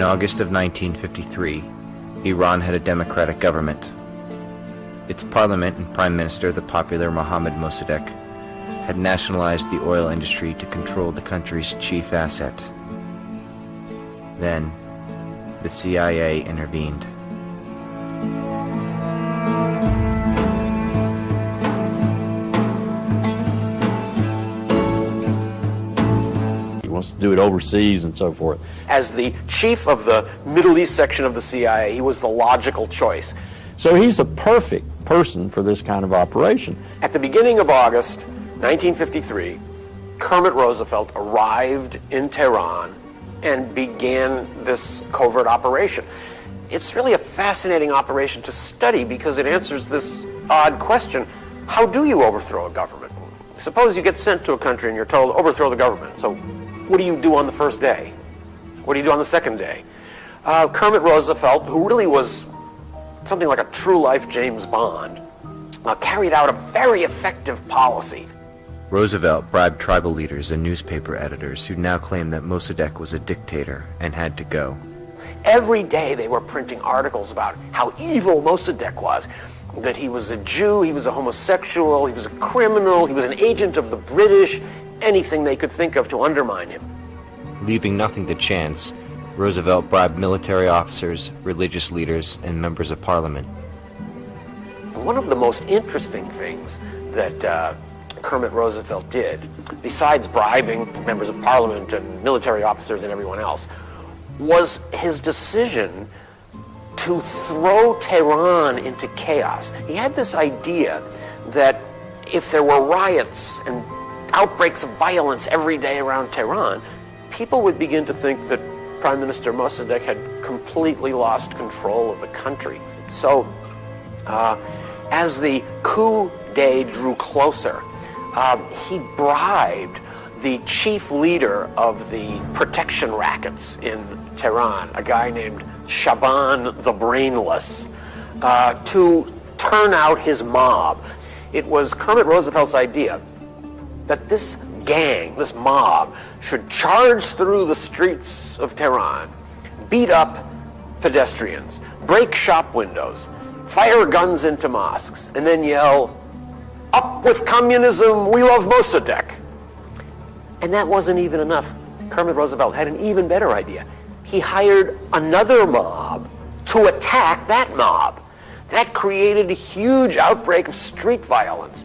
August of 1953, Iran had a democratic government. Its parliament and prime minister, the popular Mohammad Mossadegh, had nationalized the oil industry to control the country's chief asset. Then, the CIA intervened. He wants to do it overseas and so forth. As the chief of the Middle East section of the CIA, he was the logical choice. So he's the perfect person for this kind of operation. At the beginning of August 1953, Kermit Roosevelt arrived in Tehran and began this covert operation. It's really a fascinating operation to study because it answers this odd question: how do you overthrow a government? Suppose you get sent to a country and you're told, overthrow the government. So what do you do on the first day? What do you do on the second day? Kermit Roosevelt, who really was something like a true-life James Bond, carried out a very effective policy. Roosevelt bribed tribal leaders and newspaper editors who now claimed that Mossadegh was a dictator and had to go. Every day they were printing articles about how evil Mossadegh was, that he was a Jew, he was a homosexual, he was a criminal, he was an agent of the British, anything they could think of to undermine him. Leaving nothing to chance, Roosevelt bribed military officers, religious leaders, and members of parliament. One of the most interesting things that Kermit Roosevelt did, besides bribing members of parliament and military officers and everyone else, was his decision to throw Tehran into chaos. He had this idea that if there were riots and outbreaks of violence every day around Tehran, people would begin to think that Prime Minister Mossadegh had completely lost control of the country. So, as the coup day drew closer, he bribed the chief leader of the protection rackets in Tehran, a guy named Shaban the Brainless, to turn out his mob. It was Kermit Roosevelt's idea that this gang, this mob, should charge through the streets of Tehran, beat up pedestrians, break shop windows, fire guns into mosques, and then yell, "Up with communism, we love Mossadegh." And that wasn't even enough. Kermit Roosevelt had an even better idea. He hired another mob to attack that mob. That created a huge outbreak of street violence.